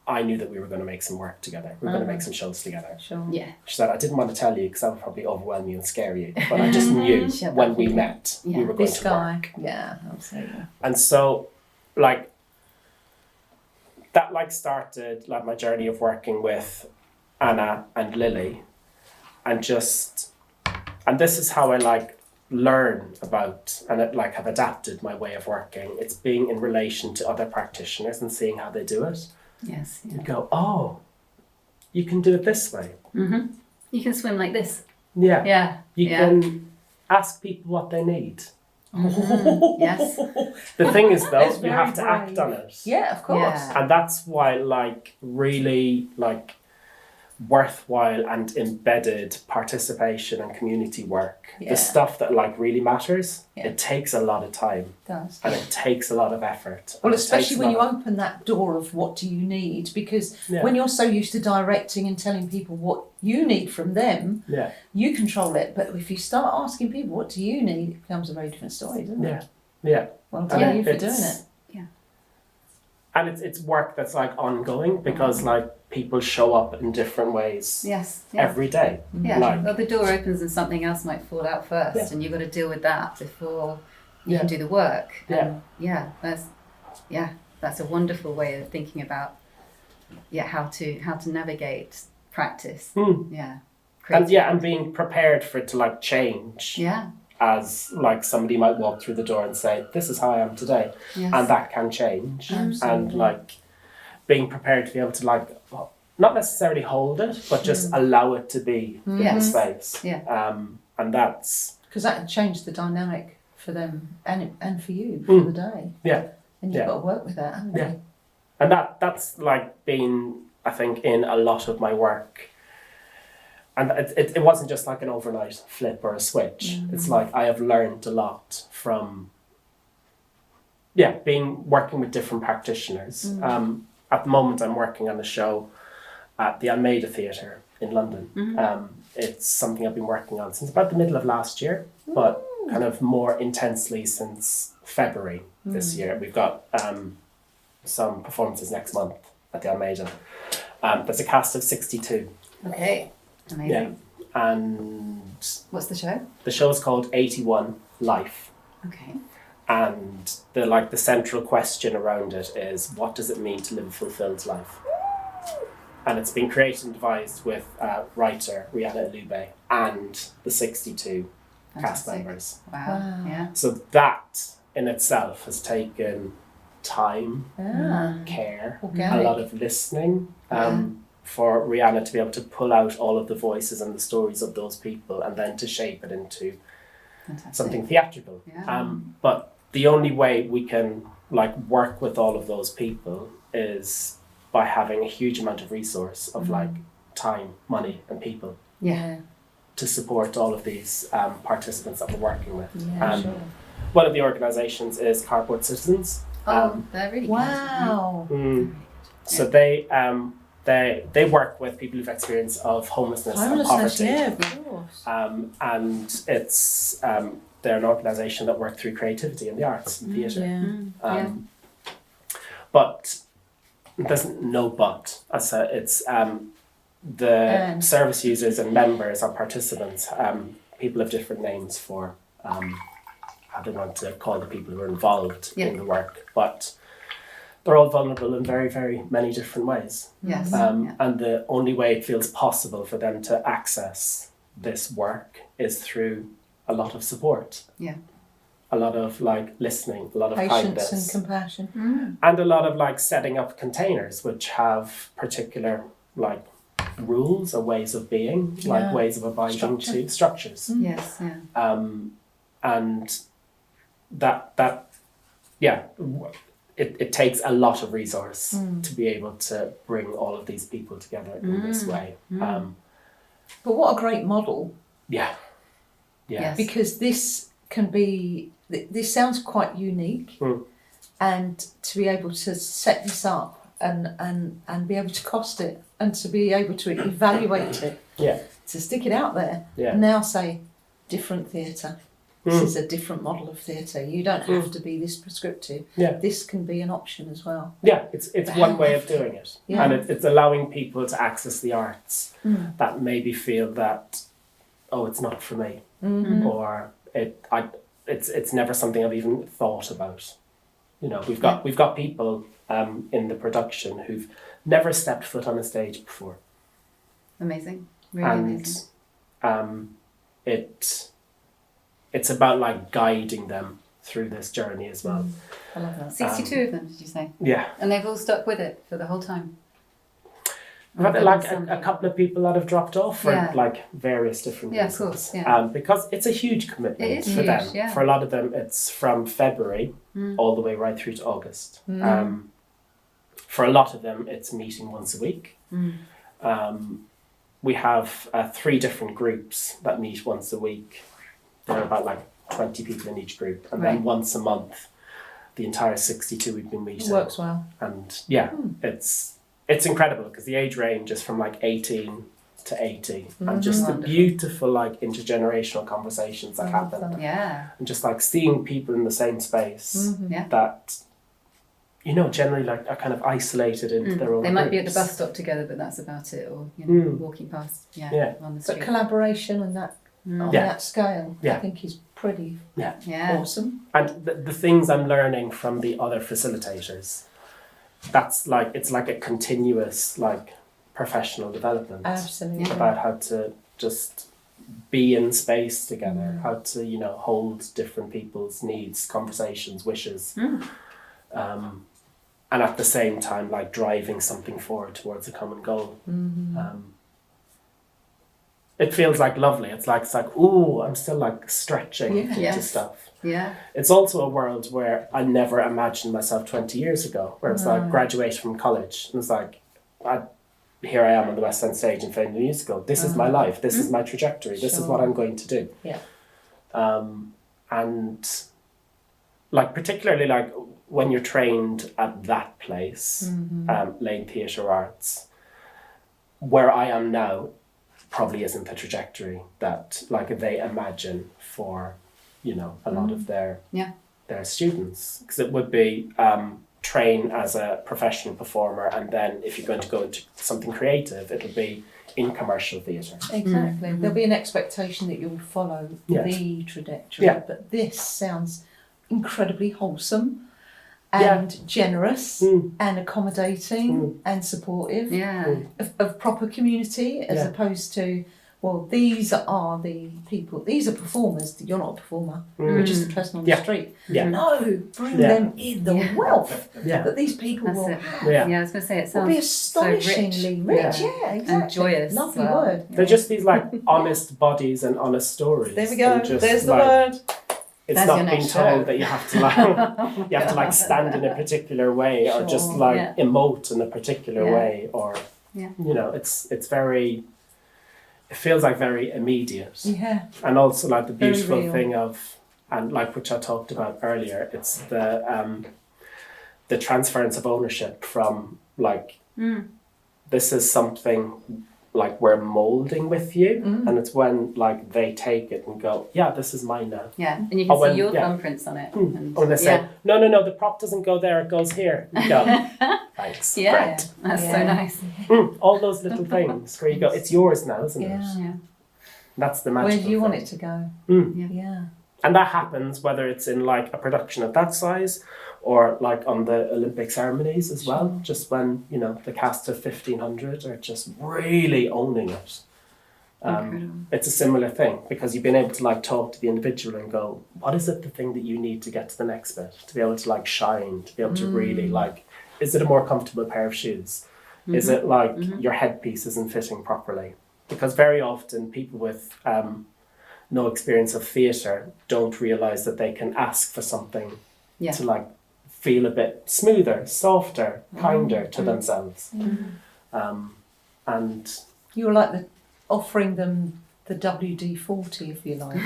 I knew that we were going to make some work together. We were going to make some shows together. Sure. Yeah. She said, I didn't want to tell you because that would probably overwhelm you and scare you. But I just knew when we met, we were going This to guy. work. Yeah, absolutely. And so, like, that like started like my journey of working with Anna and Lily, and this is how I like learn about and like have adapted my way of working. It's being in relation to other practitioners and seeing how they do it. Yes. Yeah. You go, oh, you can do it this way. You can swim like this. Yeah. Yeah. You can ask people what they need. Yes. The thing is though, It's you very have to brave. act on it. Yeah, of course. Yeah. And that's why like really like worthwhile and embedded participation and community work, the stuff that like really matters, it takes a lot of time. It does. And it takes a lot of effort. Well, And it especially takes a when you lot of- open that door of what do you need, because Yeah. when you're so used to directing and telling people what you need from them, Yeah, you control it. But if you start asking people what do you need, it becomes a very different story, doesn't it? yeah. Well And done you for it's- doing it. And it's work that's like ongoing because like people show up in different ways Yes. Yeah. every day. Yeah. Like- Well, the door opens and something else might fall out first, Yeah. and you've got to deal with that before you Yeah. can do the work. Yeah. And that's a wonderful way of thinking about how to navigate practice. Yeah. And being prepared for it to like change. Yeah. As like somebody might walk through the door and say, this is how I am today. Yes. And that can change. Absolutely. And like being prepared to be able to like not necessarily hold it, but just allow it to be in the Yes. space. Yeah. And that's Because that changed the dynamic for them and for you for the day. yeah. And you've Yeah. got to work with that, haven't Yeah. you? And that's like been, I think, in a lot of my work. And it wasn't just like an overnight flip or a switch. It's like I have learned a lot from working with different practitioners. At the moment I'm working on a show at the Almeida Theatre in London. It's something I've been working on since about the middle of last year, but kind of more intensely since February this year. We've got some performances next month at the Almeida. There's a cast of 62. Okay. Amazing. And What's the show? the show is called 81 Life. Okay. And the central question around it is, what does it mean to live a fulfilled life? And it's been created and devised with writer Rihanna Ilube and the 62 cast Fantastic. members. Wow. Yeah. So that in itself has taken time, Ah, care, organic. a lot of listening for Rihanna to be able to pull out all of the voices and the stories of those people and then to shape it into Fantastic. something theatrical. Yeah. But the only way we can like work with all of those people is by having a huge amount of resource of like time, money and people Yeah. to support all of these participants that we're working with. Yeah, sure. One of the organisations is Cardboard Citizens. Oh, they're really Wow. So they work with people who've experienced of homelessness and poverty. Yeah, of course. And it's they're an organisation that work through creativity and the arts and theatre. Yeah. But there's no but. It's the service users and members or participants. People have different names for how they want to call the people who are involved in the work, but they're all vulnerable in very, very many different ways. Yes. And the only way it feels possible for them to access this work is through a lot of support. Yeah. A lot of like listening, a lot of Patience kindness. and compassion. And a lot of like setting up containers which have particular like rules or ways of being, like ways of abiding to structures. Yes. Yeah. And it takes a lot of resource to be able to bring all of these people together in this way. But what a great model, Yeah. Yes. because this can be, this sounds quite unique, and to be able to set this up and be able to cost it and to be able to evaluate it, Yeah. to stick it out there, Yeah. and now say, different theatre. This is a different model of theatre. You don't have to be this prescriptive. Yeah. This can be an option as well. Yeah, it's one way of doing it. Yeah. And it's allowing people to access the arts that maybe feel that, oh, it's not for me. Or it's never something I've even thought about. You know, we've got people in the production who've never stepped foot on a stage before. Amazing. Really amazing. And it's about like guiding them through this journey as well. I love that. 62 of them, did you say? Yeah. And they've all stuck with it for the whole time. We've had like a couple of people that have dropped off for like various different Yeah, of reasons. course, yeah. Because it's a huge commitment It is for huge, them. yeah. For a lot of them, it's from February all the way right through to August. For a lot of them, it's meeting once a week. We have 3 different groups that meet once a week. There are about like 20 people in each group, and then once a month, the entire 62 we've been meeting. It works well. And it's incredible because the age range is from like 18 to 80, and just the beautiful like intergenerational conversations that happen, Yeah. and just like seeing people in the same space Yeah. that, you know, generally like are kind of isolated into their own They might be at the groups. bus stop together, but that's about it. Or you know, walking past, Yeah. on the But street. collaboration on that scale, I think is pretty Yeah. awesome. And the things I'm learning from the other facilitators, that's like, it's like a continuous like professional development. Absolutely. About how to just be in space together, how to, you know, hold different people's needs, conversations, wishes. And at the same time, like driving something forward towards a common goal. It feels like lovely. It's like, ooh, I'm still like stretching into Yes. stuff. Yeah. It's also a world where I never imagined myself 20 years ago, where it's like graduate from college. And it's like, here I am on the West End stage in Fame the Musical. This is my life. This is my trajectory. This is what I'm going to do. Yeah. And like particularly like when you're trained at that place, Lane Theatre Arts, where I am now probably isn't the trajectory that like they imagine for, you know, a lot of their students. Because it would be train as a professional performer, and then if you're going to go into something creative, it'll be in commercial theatre. Exactly. There'll be an expectation that you'll follow Yeah. the trajectory. Yeah. But this sounds incredibly wholesome and generous and accommodating and supportive Yeah. of proper community, as Yeah. opposed to, well, these are the people, these are performers, you're not a performer, you're just a person on the Yeah. street. Yeah. No, bring Yeah. them in, the wealth Yeah. that these people That's will it. have. Yeah. Yeah, I was going to say it Will be sounds so rich. astonishingly rich. Yeah, exactly. And joyous. Lovely as well. word. They're just these like honest bodies and honest stories. There we go. And just, There's the like, word. It's There's not your being next told show. that you have to like you have to like stand in a particular way or just Sure, like yeah. emote in a particular Yeah. way, or Yeah. you know, it's very. It feels like very immediate, Yeah. and also like the Very beautiful real. thing of, and like which I talked about earlier, it's the transference of ownership from like this is something like we're molding with you, and it's when like they take it and go, yeah, this is mine now. Yeah, and you Or can when- see your yeah. thumbprints on it. And, Or they say, yeah. no, the prop doesn't go there, it goes here. You go, thanks, Yeah, great. that's so Yeah. nice. All those little things where you go, it's yours now, isn't Yeah. it? Yeah. That's the Where magic. do you want it to go? Mm. Yeah. And that happens whether it's in like a production of that size or like on the Olympic ceremonies as well. Just when, you know, the cast of 1,500 are just really owning it. Incredible. It's a similar thing because you've been able to like talk to the individual and go, what is it the thing that you need to get to the next bit? To be able to like shine, to be able to really like, is it a more comfortable pair of shoes? Is it like your headpiece isn't fitting properly? Because very often people with no experience of theatre don't realise that they can ask for something Yeah. to like feel a bit smoother, softer, kinder to themselves. And You're like offering them the WD-40, if you like.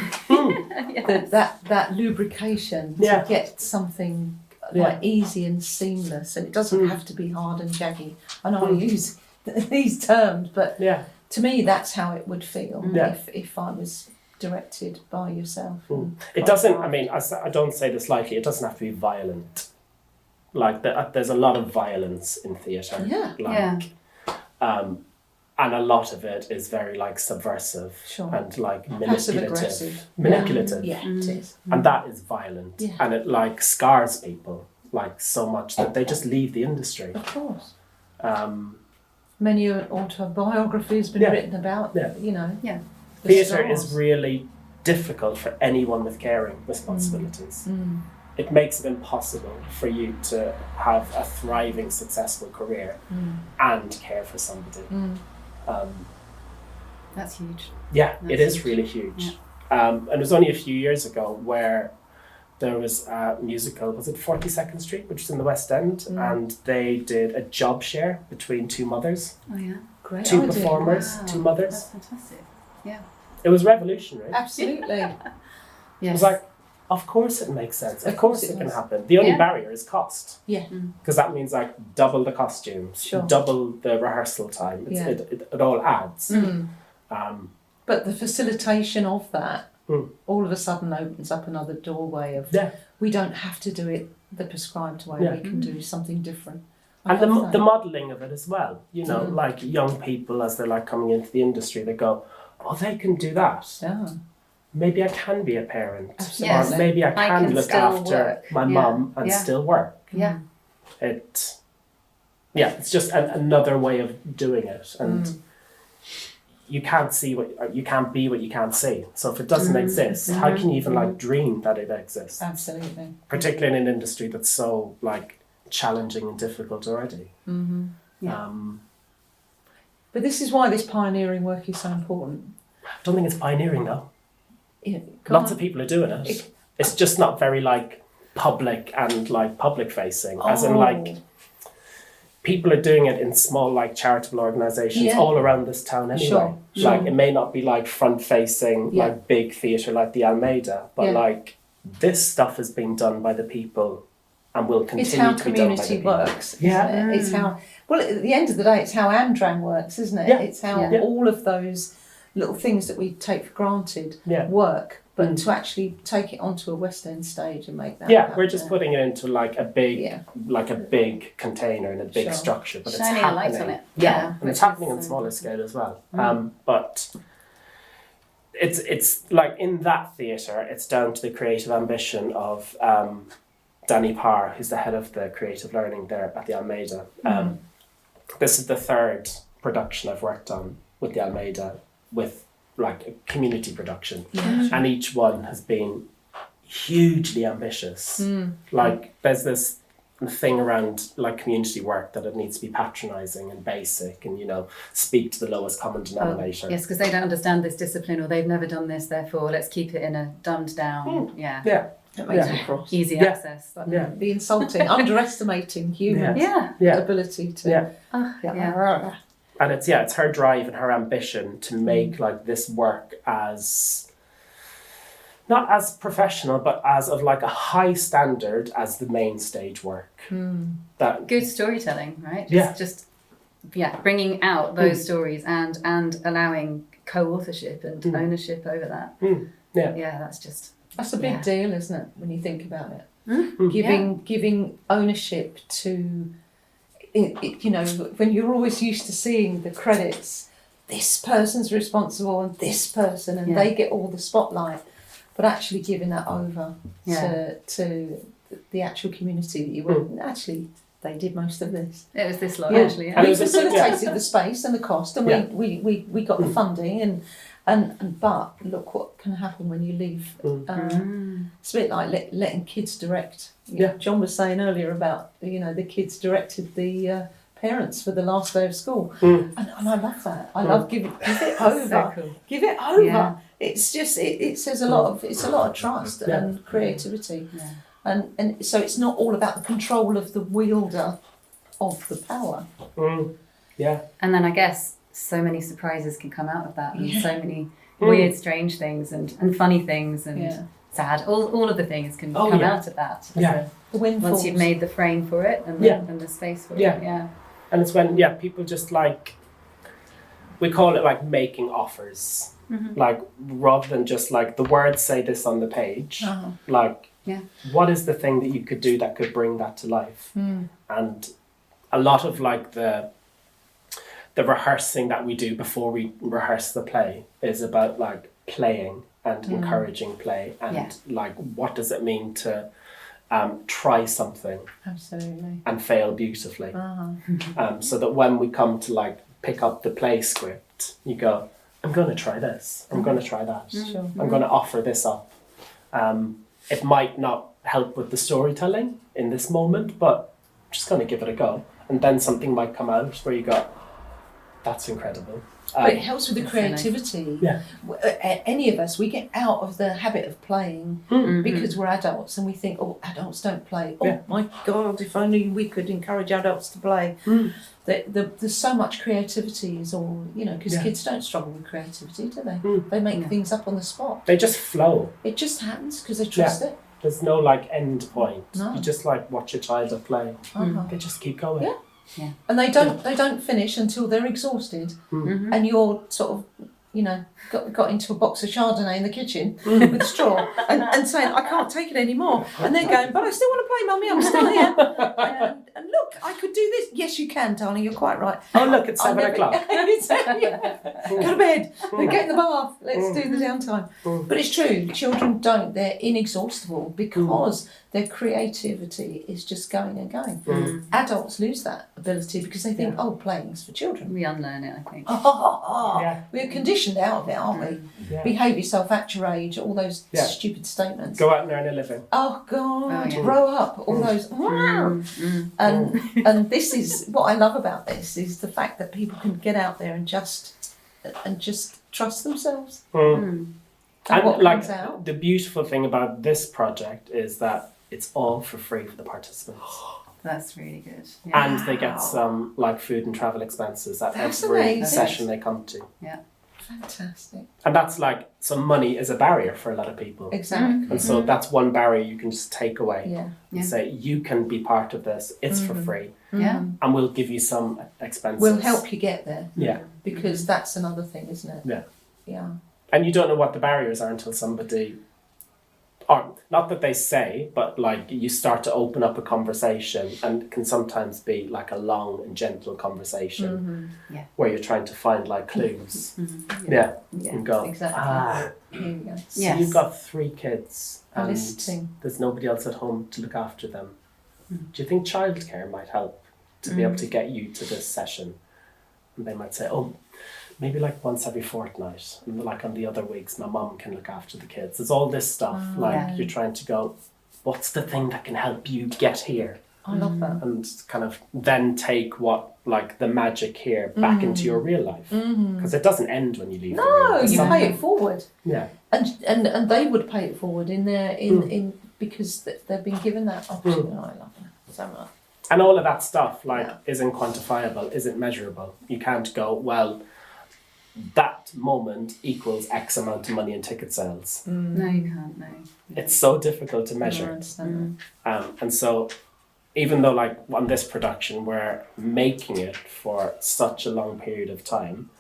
that lubrication Yeah. to get something Yeah. like easy and seamless, and it doesn't have to be hard and jaggy. I know I use these terms, but yeah, to me that's how it would feel Yeah. if I was directed by yourself. it doesn't, I mean, I don't say this lightly, it doesn't have to be violent. Like, there's a lot of violence in theatre. Yeah. Like, and a lot of it is very, like, subversive Sure. and, like, Passive manipulative. aggressive. Manipulative. Yeah, it is. And that is violent. Yeah. And it, like, scars people, like, so much that they just leave the industry. Of course. Um, Many autobiographies been Yeah. written about, Yeah. you know. Yeah. the Theatre stars. is really difficult for anyone with caring responsibilities. It makes it impossible for you to have a thriving, successful career and care for somebody. That's huge. Yeah, it That's is really huge. Yeah. And it was only a few years ago where there was a musical, was it 42nd Street, which is in the West End, and they did a job share between two mothers, Oh yeah. Great two idea. performers, Wow. two mothers. That's fantastic. Yeah. It was revolutionary. Absolutely. It Yes. was like, of course it makes sense. Of Of course course it it can does. happen. The only Yeah. barrier is cost. Yeah. Because that means like double the costumes, Sure. double the rehearsal time. Yeah. It all adds. But the facilitation of that Mm. all of a sudden opens up another doorway of Yeah. we don't have to do it the prescribed way. Yeah. We can do something different. I And the love the that. modelling of it as well. You know, like young people as they're like coming into the industry, they go, oh, they can do that. Yeah. Maybe I can be a parent. Absolutely. Or maybe I I can can look still after work. my Yeah. mum and Yeah. still work. Yeah. It's just another way of doing it. And you can't see you can't be what you can't see. So if it doesn't exist, how can you even like dream that it exists? Absolutely. Particularly in an industry that's so like challenging and difficult already. Yeah. But this is why this pioneering work is so important. I don't think it's pioneering though. Yeah, Lots of people are doing it. It's just not very like public and like public facing. As in like people are doing it in small like charitable organisations Yeah. all around this town anyway. Sure, Like sure. it may not be like front facing Yeah. like big theatre like the Almeida, but Yeah. like this stuff is being done by the people and will It's continue how to be done by the community people. works. Isn't Yeah. it? It's how, well, at the end of the day, it's how Amdram works, isn't it? Yeah. It's how Yeah. all of those little things that we take for granted Yeah. work but to actually take it onto a West End stage and make that. Yeah, happen we're just putting it into like a big, Yeah. like a big container and a big Sure. structure, but Shining it's a light happening. on it. Yeah, and which it's happening is on so smaller important. scale as well. But it's like in that theatre, it's down to the creative ambition of Danny Parr, who's the head of the creative learning there at the Almeida. This is the third production I've worked on with the Almeida, with like a community production, and each one has been hugely ambitious. Like there's this thing around like community work that it needs to be patronising and basic, and speak to the lowest common denominator. Yes, because they don't understand this discipline, or they've never done this, therefore let's keep it in a dumbed down, Yeah, That makes me cross. easy Yeah. access. yeah, Be insulting, underestimating human Yeah. ability to. yeah. Yeah. And it's her drive and her ambition to make like this work as not as professional, but as of like a high standard as the main stage work. That Good storytelling, right? Yeah. Just bringing out those stories and allowing co-authorship and ownership over that. Yeah. That's just That's a big Yeah. deal, isn't it? When you think about it, Mm. giving ownership to, when you're always used to seeing the credits, this person's responsible and this person, and they get all the spotlight, but actually giving that over to the actual community that you work in. Actually, they did most of this. It was this lot Yeah. actually. And it We was a- facilitated the space and the cost, and Yeah. we got the funding, and but look what can happen when you leave. It's a bit like letting kids direct. John was saying earlier about the kids directed the parents for the last day of school, and I love that. I love give it over, So cool. give it over. Yeah. It's just it says a lot of trust and creativity. Yeah. And so it's not all about the control of the wielder of the power. Yeah. And then I guess so many surprises can come out of that, and Yeah. so many weird, strange things and funny things and sad. All of the things can come out of that. Yeah. The windfalls. Once you've made the frame for it and, and the space for Yeah. it. Yeah. And it's when people just like, we call it like making offers. Like rather than just like the words say this on the page, like what is the thing that you could do that could bring that to life? And a lot of like the rehearsing that we do before we rehearse the play is about like playing and encouraging play, and like what does it mean to try something Absolutely. and fail beautifully, so that when we come to like pick up the play script, you go, I'm going to try this, I'm going to try that, Sure. I'm going to offer this up. It might not help with the storytelling in this moment, but I'm just going to give it a go, and then something might come out where you go, that's incredible. But it helps with the That's so nice. creativity. Yeah. Any of us, we get out of the habit of playing because we're adults and we think, oh, adults don't play. Oh my God, if only we could encourage adults to play. There's so much creativity is all, because kids don't struggle with creativity, do they? They make things up on the spot. They just flow. It just happens because they trust it. There's no like end point. No. You just like watch a child play. They just keep going. Yeah. And they don't finish until they're exhausted, and you're sort of got into a box of Chardonnay in the kitchen with straw and saying, I can't take it anymore, and they're going, but I still want to play, Mummy, I'm still here. And look, I could do this. Yes, you can, darling, you're quite right. Oh look, it's I'll 7 o'clock. Go to bed, get in the bath, let's do the downtime. But it's true, children don't, they're inexhaustible because their creativity is just going and going. Adults lose that ability because they think, playing's for children. We unlearn it, I think. Yeah. We're conditioned out of it, aren't we? Yeah. Behave yourself, act your age, all those stupid statements. Go out and earn a living. Oh God, Oh, yeah. grow up, all those. And this is what I love about this is the fact that people can get out there and just trust themselves. And what like comes out. the beautiful thing about this project is that it's all for free for the participants. That's really good. Yeah. And they get some like food and travel expenses at That's every amazing. session they come to. Fantastic. And that's like, so money is a barrier for a lot of people. Exactly. And so that's one barrier you can just take away. Yeah. And say, you can be part of this, it's for free. Yeah. And we'll give you some expenses. We'll help you get there Yeah. because that's another thing, isn't it? Yeah. Yeah. And you don't know what the barriers are until somebody or not that they say, but like you start to open up a conversation, and it can sometimes be like a long and gentle conversation Yeah. where you're trying to find like clues. Yeah, And go, exactly. Here we go. so Yes. you've got 3 kids and Listening. there's nobody else at home to look after them. Do you think childcare might help to be able to get you to this session? And they might say, oh, maybe like once every fortnight, and like on the other weeks my mum can look after the kids. There's all this stuff, like you're trying to go, what's the thing that can help you get here? I love that. And kind of then take what, like the magic here back into your real life. Because it doesn't end when you leave the room. No, There's you something- pay it forward. Yeah. And they would pay it forward in their in because they've been given that option. I love that so much. And all of that stuff, like, isn't quantifiable, isn't measurable. You can't go, well, that moment equals X amount of money in ticket sales. No, you can't. No. It's so difficult to I measure. understand And so, even though, like, on this production, we're making it for such a long period of time,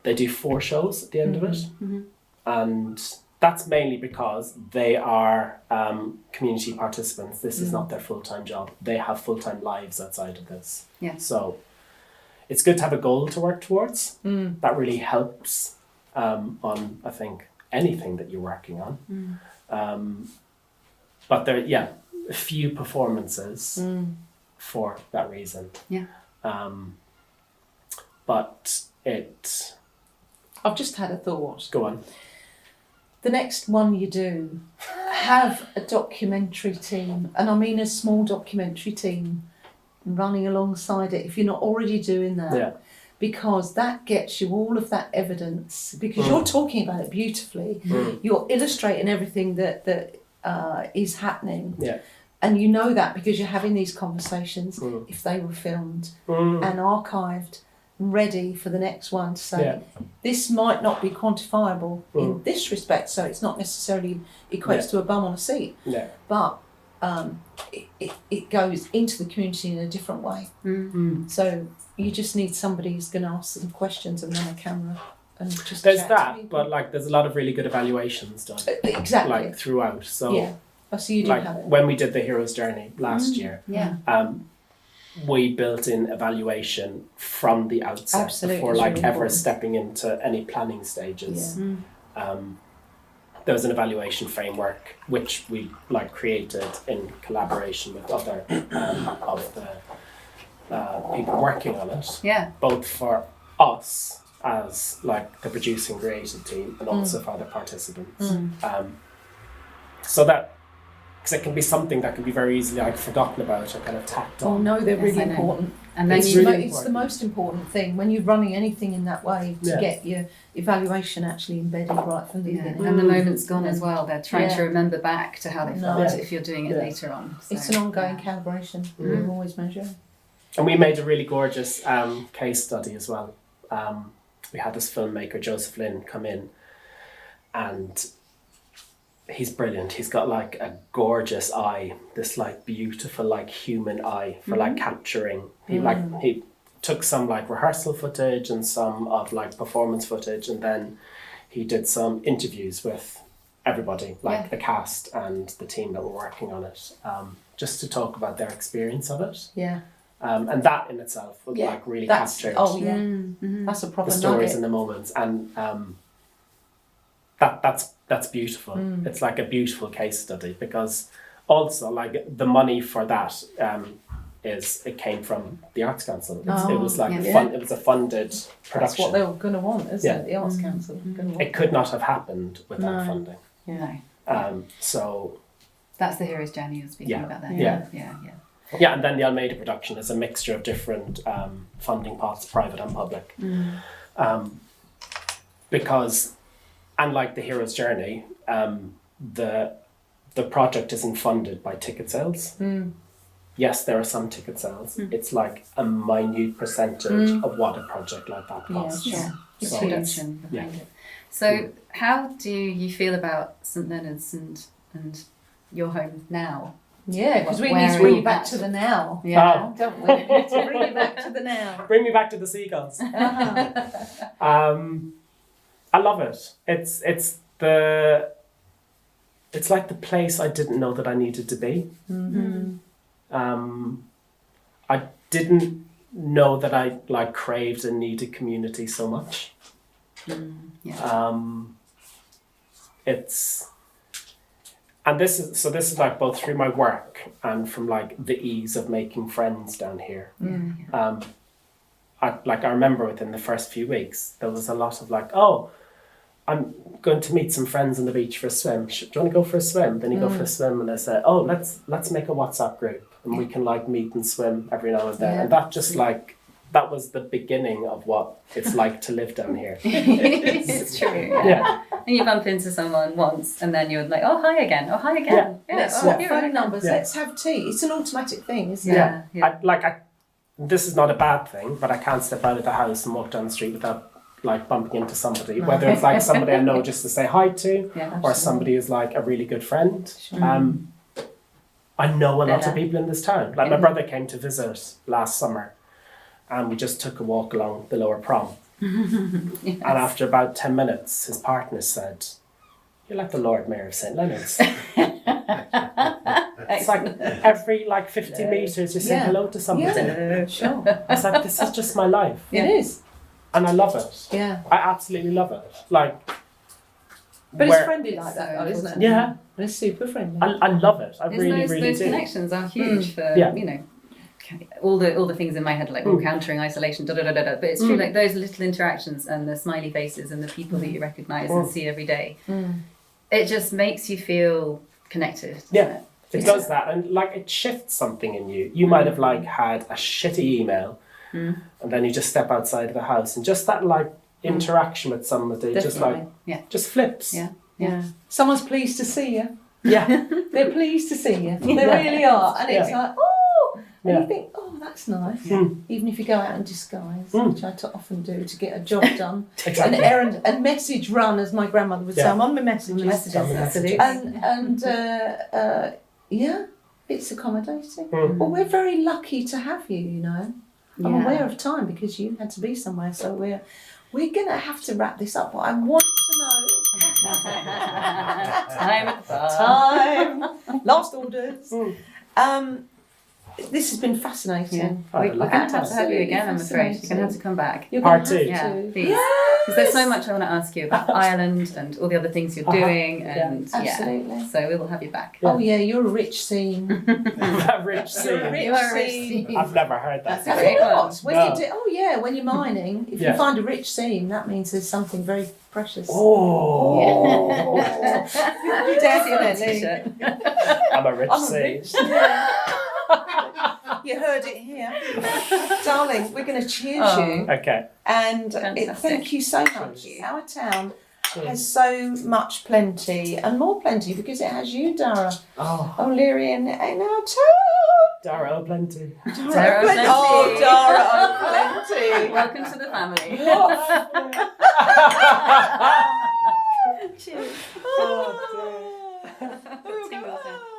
they do 4 shows at the end of it. And that's mainly because they are community participants. This is not their full-time job. They have full-time lives outside of this. Yeah. So it's good to have a goal to work towards. That really helps on, I think, anything that you're working on. But there, a few performances for that reason. Yeah. But it... I've just had a thought. Go on. The next one you do, have a documentary team, and I mean a small documentary team running alongside it if you're not already doing that. Yeah. Because that gets you all of that evidence, because you're talking about it beautifully. You're illustrating everything that is happening. Yeah. And you know that because you're having these conversations, if they were filmed and archived, ready for the next one to say, this might not be quantifiable in this respect, so it's not necessarily equates to a bum on a seat, but it goes into the community in a different way. So you just need somebody who's going to ask some questions and run a camera and just There's chat to that, people. but like there's a lot of really good evaluations done. Exactly. Like throughout. So Yeah. Oh, so you do like have it. when we did the Hero's Journey last year, we built in evaluation from the outset Absolutely, before it's like really ever important. stepping into any planning stages. There was an evaluation framework which we like created in collaboration with other of the people working on it. Yeah. Both for us as like the producing creative team and also for other participants. So that, because it can be something that can be very easily like forgotten about or kind of tacked Oh on. no, they're Yes, really I know. important. And then It's you really It's the important. most important thing when you're running anything in that way to Yeah. get your evaluation actually embedded right from the beginning. and the moment's gone as well. They're trying to Yeah. remember back to how they No. felt Yeah. if you're doing it Yeah. later on. So, It's an ongoing yeah. calibration. We always measure. And we made a really gorgeous case study as well. We had this filmmaker, Joseph Lynn, come in, and he's brilliant. He's got like a gorgeous eye, this like beautiful like human eye for like capturing. He took some like rehearsal footage and some of like performance footage, and then he did some interviews with everybody, like the cast and the team that were working on it, just to talk about their experience of it. Yeah. And that in itself would like really capture Oh yeah. That's a proper the stories nugget. and the moments, and that's beautiful. It's like a beautiful case study, because also like the money for that it came from the Arts Council. It was like it was a funded production. That's what they were going to want, isn't it? The Arts Council. Gonna want It could not have happened without No. funding. No. So That's the hero's journey you're speaking Yeah. about there. Yeah. Yeah. and then the Almeida production is a mixture of different funding pots, private and public. Because unlike the Hero's Journey, the project isn't funded by ticket sales. Yes, there are some ticket sales. It's like a minute percentage of what a project like that costs. Yeah. It's The huge. production behind it. So how do you feel about St Leonard's and your home now? Yeah, because we Where need to are bring you you back at? to the now. Yeah. Don't we? We need to bring you back to the now. Bring me back to the seagulls. I love it. It's the it's like the place I didn't know that I needed to be. I didn't know that I like craved and needed community so much. It's and this is like both through my work and from like the ease of making friends down here. I remember within the first few weeks there was a lot of like, oh, I'm going to meet some friends on the beach for a swim. Do you want to go for a swim? Then you go for a swim, and they say, oh, let's make a WhatsApp group, and we can like meet and swim every now and then. And that just like, that was the beginning of what it's like to live down here. It's true. Yeah. And you bump into someone once, and then you're like, oh, hi again. Oh, hi again. Let's swap phone numbers. Let's have tea. It's an automatic thing, isn't it? Yeah. This is not a bad thing, but I can't step out of the house and walk down the street without like bumping into somebody, whether it's like somebody I know just to say hi to, or somebody who's like a really good friend. I know a lot of people in this town. Like my brother came to visit last summer, and we just took a walk along the lower prom. And after about 10 minutes, his partner said, "You're like the Lord Mayor of St. Leonard's." It's like every like 50 metres you say hello to somebody. Yeah, sure. It's like, this is just my life. It is. And I love it. Yeah. I absolutely love it. Like, but it's friendly like that, though, isn't it? Yeah. And it's super friendly. I love it. I really those do. connections are huge for, you know, all the things in my head, like countering isolation, but it's true, like those little interactions and the smiley faces and the people that you recognise and see every day, it just makes you feel connected. Yeah, it does that, and like it shifts something in you. You might have like had a shitty email, and then you just step outside of the house, and just that like interaction with somebody just like just flips. Yeah. Someone's pleased to see you. Yeah. They're pleased to see you. They really are. And it's like, oh, and you think, oh, that's nice. Even if you go out in disguise, which I often do to get a job done. Exactly. An errand, a message run, as my grandmother would say. I'm on the messages. Absolutely. And it's accommodating. Well, we're very lucky to have you, you know. I'm aware of time because you had to be somewhere, so we're going to have to wrap this up. But I want to know... Time. Last orders. This has been fascinating. We're going to have to have you again, I'm afraid. You're going to have to come back. Part 2. Yeah, please. Because there's so much I want to ask you about Ireland and all the other things you're doing. And absolutely. So we will have you back. Oh yeah, you're a rich scene. A rich scene. You are a rich scene. I've never heard that. That's a great one. When you're mining, if you find a rich seam, that means there's something very precious. Oh. Definitely. I'm a rich seam. You heard it here. Darling, we're going to cheers you. Okay. And thank you so much. Our town has so much plenty and more plenty because it has you, Darragh. O'Leary in our town. Darragh O'Plenty. Darragh O'Plenty. Oh, Darragh O'Plenty. Welcome to the family. Cheers. Oh, dear. Tingles in.